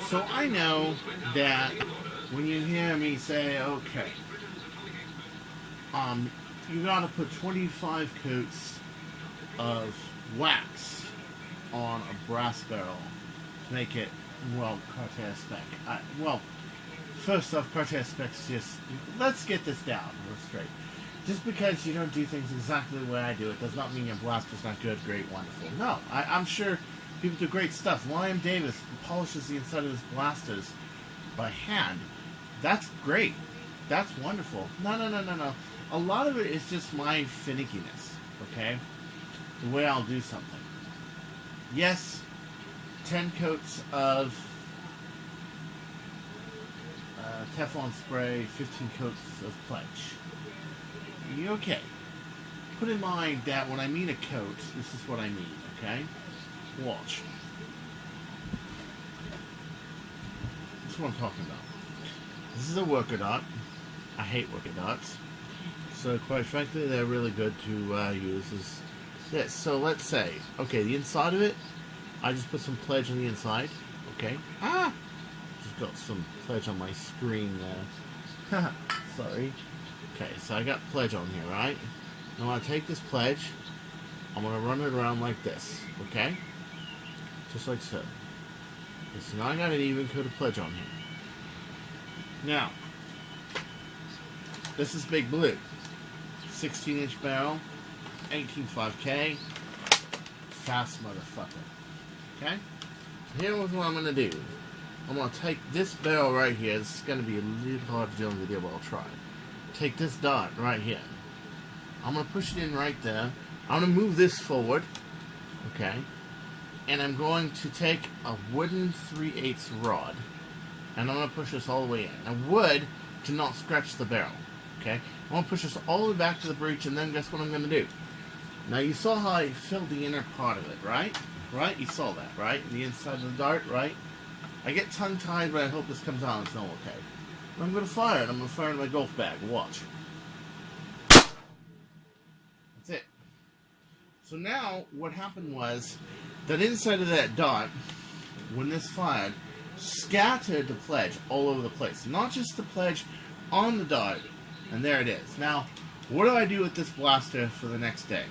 So I know that when you hear me say, okay, you gotta put 25 coats of wax on a brass barrel to make it, well, Cartaya spec. Well, first off, Cartaya spec's just, let's get this down real straight. Just because you don't do things exactly the way I do it does not mean your blaster's not good, great, wonderful. No, I'm sure people do great stuff. Liam Davis polishes the inside of his blasters by hand. That's great. That's wonderful. No. A lot of it is just my finickiness, okay? The way I'll do something. Yes, 10 coats of Teflon spray, 15 coats of pledge. Okay. Put in mind that when I mean a coat, this is what I mean, okay? Watch. This is what I'm talking about. This is a worker dot. I hate worker dots. So quite frankly, they're really good to use as this. So let's say, okay, the inside of it, I just put some pledge on the inside. Okay. Just got some pledge on my screen there. Sorry. Okay, so I got pledge on here, right? Now I'm going to take this pledge, I'm going to run it around like this, okay? Just like so. Okay, so now I got an even coat of pledge on here. Now, this is Big Blue. 16-inch barrel, 18.5K, fast motherfucker. Okay? Here's what I'm going to do. I'm going to take this barrel right here. This is going to be a little hard to do in the video, but I'll try. Take this dot right here. I'm going to push it in right there. I'm going to move this forward. Okay? And I'm going to take a wooden 3/8 rod. And I'm going to push this all the way in. Now, wood to not scratch the barrel. Okay? I'm going to push this all the way back to the breech, and then guess what I'm going to do? Now, you saw how I filled the inner part of it, right? Right? You saw that, right? The inside of the dart, right? I get tongue-tied, but I hope this comes out. It's not okay. I'm going to fire it. I'm going to fire it in my golf bag. Watch. That's it. So now, what happened was, that inside of that dot, when this fired, scattered the pledge all over the place. Not just the pledge on the dart. And there it is. Now, what do I do with this blaster for the next day?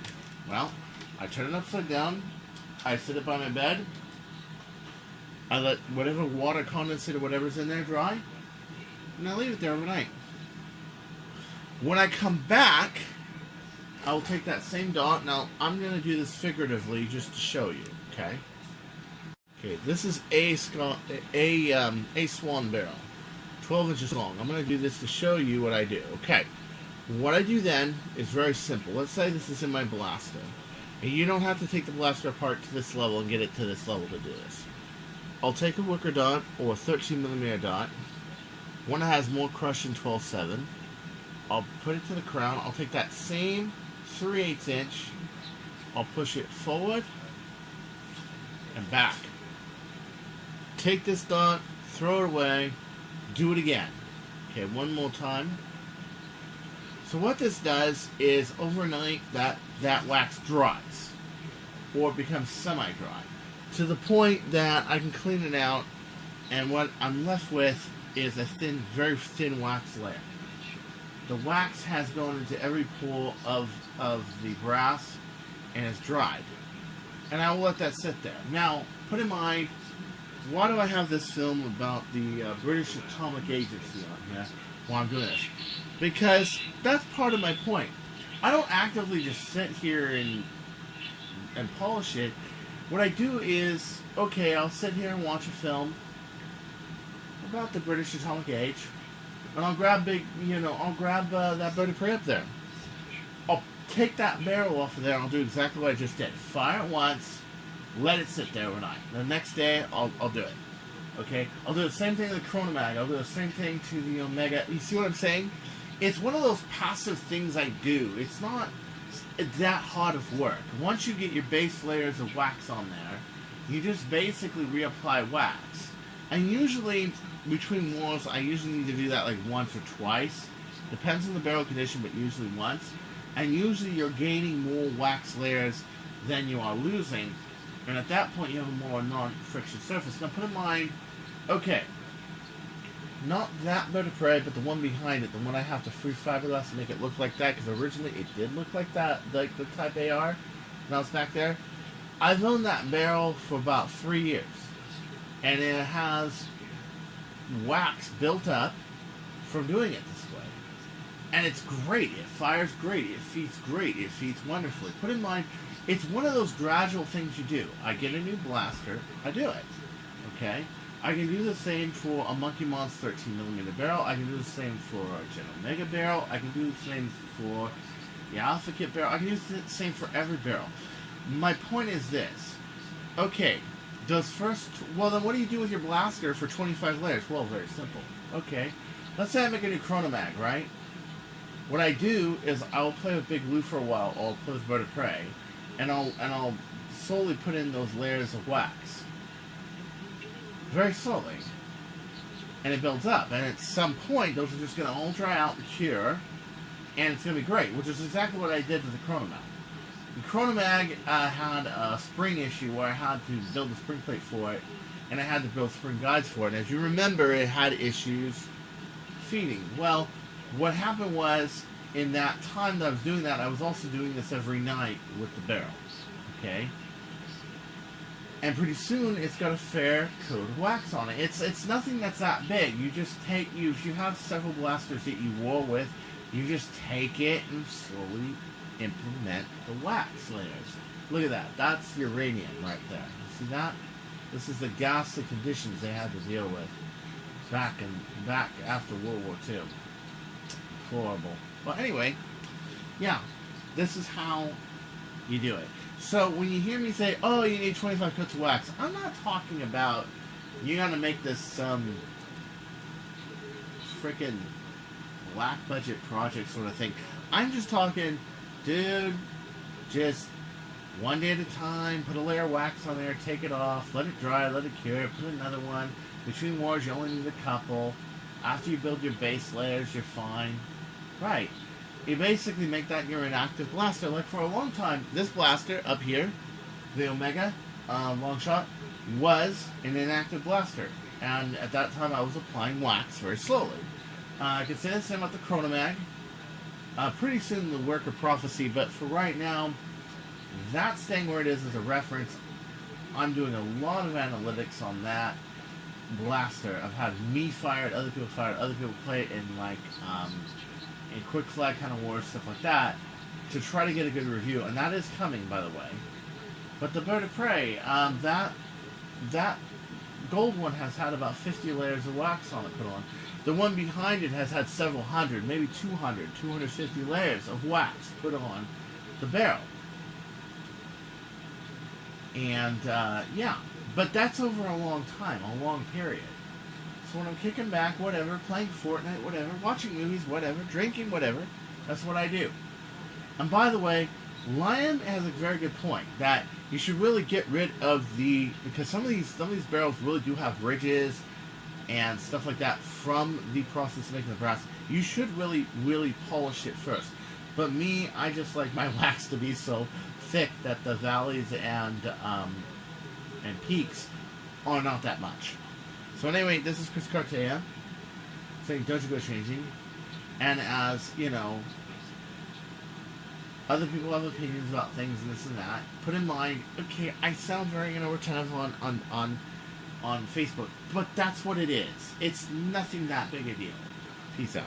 Well, I turn it upside down. I sit it by my bed. I let whatever water condensate or whatever's in there dry. And I leave it there overnight. When I come back, I'll take that same dot. Now, I'm going to do this figuratively just to show you. Okay? Okay, this is a swan barrel. 12 inches long. I'm going to do this to show you what I do. Okay. What I do then is very simple. Let's say this is in my blaster. And you don't have to take the blaster apart to this level and get it to this level to do this. I'll take a wicker dot or a 13mm dot. One that has more crush than 12/7. I'll put it to the crown. I'll take that same 3/8 inch. I'll push it forward and back. Take this dot, throw it away, do it again. Okay, one more time. So what this does is overnight that wax dries or becomes semi-dry to the point that I can clean it out, and what I'm left with is a thin, very thin wax layer. The wax has gone into every pore of the brass and it's dried. And I will let that sit there. Now, put in mind, why do I have this film about the British Atomic Agency on here while I'm doing this? Because that's part of my point. I don't actively just sit here and polish it. What I do is, okay, I'll sit here and watch a film about the British Atomic Age, and I'll grab that bird of prey up there. I'll take that barrel off of there and I'll do exactly what I just did. Fire it once, let it sit there overnight. The next day, I'll do it. Okay? I'll do the same thing to the Chronomag. I'll do the same thing to the Omega. You see what I'm saying? It's one of those passive things I do. It's not that hard of work. Once you get your base layers of wax on there, you just basically reapply wax. And usually, between wars, I usually need to do that like once or twice. Depends on the barrel condition, but usually once. And usually you're gaining more wax layers than you are losing. And at that point, you have a more non-friction surface. Now, put in mind, okay, not that bird of prey, but the one behind it, the one I have to free fiberglass to make it look like that, because originally it did look like that, like the Type AR, when I was back there. I've owned that barrel for about 3 years, and it has wax built up from doing it this way. And it's great. It fires great. It feeds great. It feeds wonderfully. Put in mind, it's one of those gradual things you do. I get a new blaster, I do it. Okay? I can do the same for a Monkey Mon's 13mm barrel. I can do the same for a Gen Omega barrel. I can do the same for the Alpha Kit barrel. I can do the same for every barrel. My point is this. Okay, well then what do you do with your blaster for 25 layers? Well, very simple. Okay, let's say I make a new Chronomag, right? What I do is I'll play with Big Blue for a while, I'll play with Bird of Prey, and I'll slowly put in those layers of wax. Very slowly. And it builds up, and at some point those are just going to all dry out and cure, and it's going to be great, which is exactly what I did with the Chronomag. The Chronomag had a spring issue where I had to build a spring plate for it, and I had to build spring guides for it. And as you remember, it had issues feeding. Well, what happened was, in that time that I was doing that, I was also doing this every night with the barrels. Okay? And pretty soon, it's got a fair coat of wax on it. It's nothing that's that big. You just take, if you have several blasters that you war with, you just take it and slowly implement the wax layers. Look at that. That's uranium right there. You see that? This is the ghastly conditions they had to deal with back after World War II. Horrible. Well, anyway, yeah, this is how you do it. So when you hear me say, "Oh, you need 25 coats of wax," I'm not talking about you got to make this some freaking black budget project sort of thing. I'm just talking, dude, just one day at a time, put a layer of wax on there, take it off, let it dry, let it cure, put another one. Between wars, you only need a couple. After you build your base layers, you're fine. Right. You basically make that your inactive blaster. Like for a long time, this blaster up here, the Omega long shot, was an inactive blaster. And at that time, I was applying wax very slowly. I could say the same about the Chronomag. Pretty soon the Work of Prophecy, but for right now, that's staying where it is as a reference. I'm doing a lot of analytics on that blaster. I've had me fire it, other people fire it, other people play it in like in quick flag kind of wars, stuff like that, to try to get a good review, and that is coming, by the way. But the Bird of Prey, that gold one has had about 50 layers of wax on it put on. The one behind it has had several hundred, maybe 200, 250 layers of wax put on the barrel. And, yeah. But that's over a long time, a long period. So when I'm kicking back, whatever, playing Fortnite, whatever, watching movies, whatever, drinking, whatever, that's what I do. And by the way, Lion has a very good point, that you should really get rid of because some of these barrels really do have ridges and stuff like that from the process of making the brass. You should really, really polish it first. But me, I just like my wax to be so thick that the valleys and peaks are not that much. So anyway, this is Chris Cartaya saying don't you go changing. And as, you know, other people have opinions about things and this and that, put in mind, okay, I sound very retentive on Facebook, but that's what it is. It's nothing that big a deal. Peace out.